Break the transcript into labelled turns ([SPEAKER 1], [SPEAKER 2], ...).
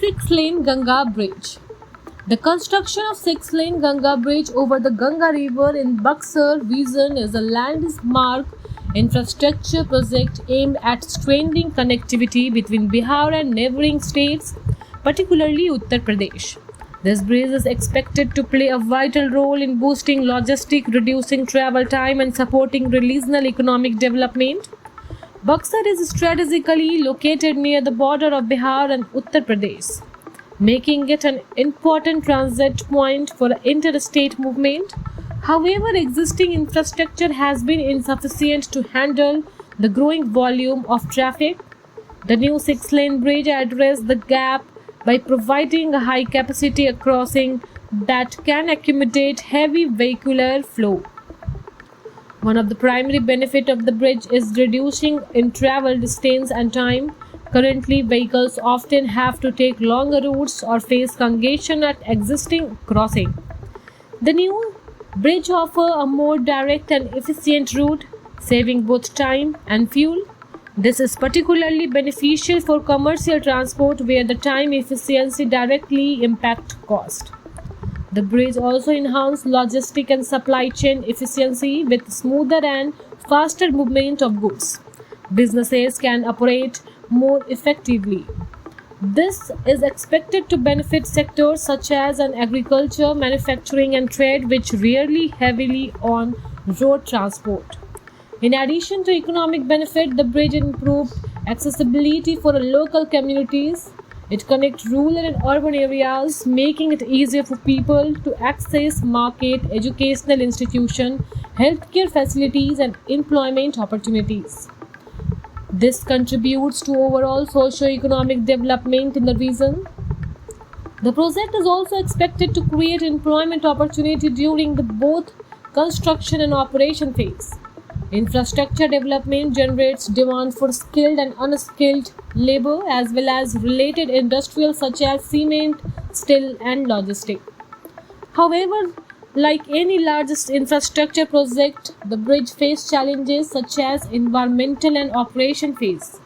[SPEAKER 1] Six-lane Ganga Bridge. The construction of six-lane Ganga Bridge over the Ganga River in Buxar region is a landmark infrastructure project aimed at strengthening connectivity between Bihar and neighboring states, particularly Uttar Pradesh. This bridge is expected to play a vital role in boosting logistics, reducing travel time, and supporting regional economic development. Buxar is strategically located near the border of Bihar and Uttar Pradesh, making it an important transit point for interstate movement. However, existing infrastructure has been insufficient to handle the growing volume of traffic. The new six-lane bridge addresses the gap by providing a high-capacity crossing that can accommodate heavy vehicular flow. One of the primary benefits of the bridge is reducing in travel distance and time. Currently, vehicles often have to take longer routes or face congestion at existing crossing. The new bridge offers a more direct and efficient route, saving both time and fuel. This is particularly beneficial for commercial transport where the time efficiency directly impacts cost. The bridge also enhances logistic and supply chain efficiency with smoother and faster movement of goods. Businesses can operate more effectively. This is expected to benefit sectors such as agriculture, manufacturing, and trade, which rely heavily on road transport. In addition to economic benefit, the bridge improves accessibility for local communities. It connects rural and urban areas, making it easier for people to access market, educational institutions, healthcare facilities, and employment opportunities. This contributes to overall socio-economic development in the region. The project is also expected to create employment opportunity during the both construction and operation phase. Infrastructure development generates demand for skilled and unskilled labor as well as related industries such as cement, steel, and logistics. However, like any large infrastructure project, the bridge faces challenges such as environmental and operation phase.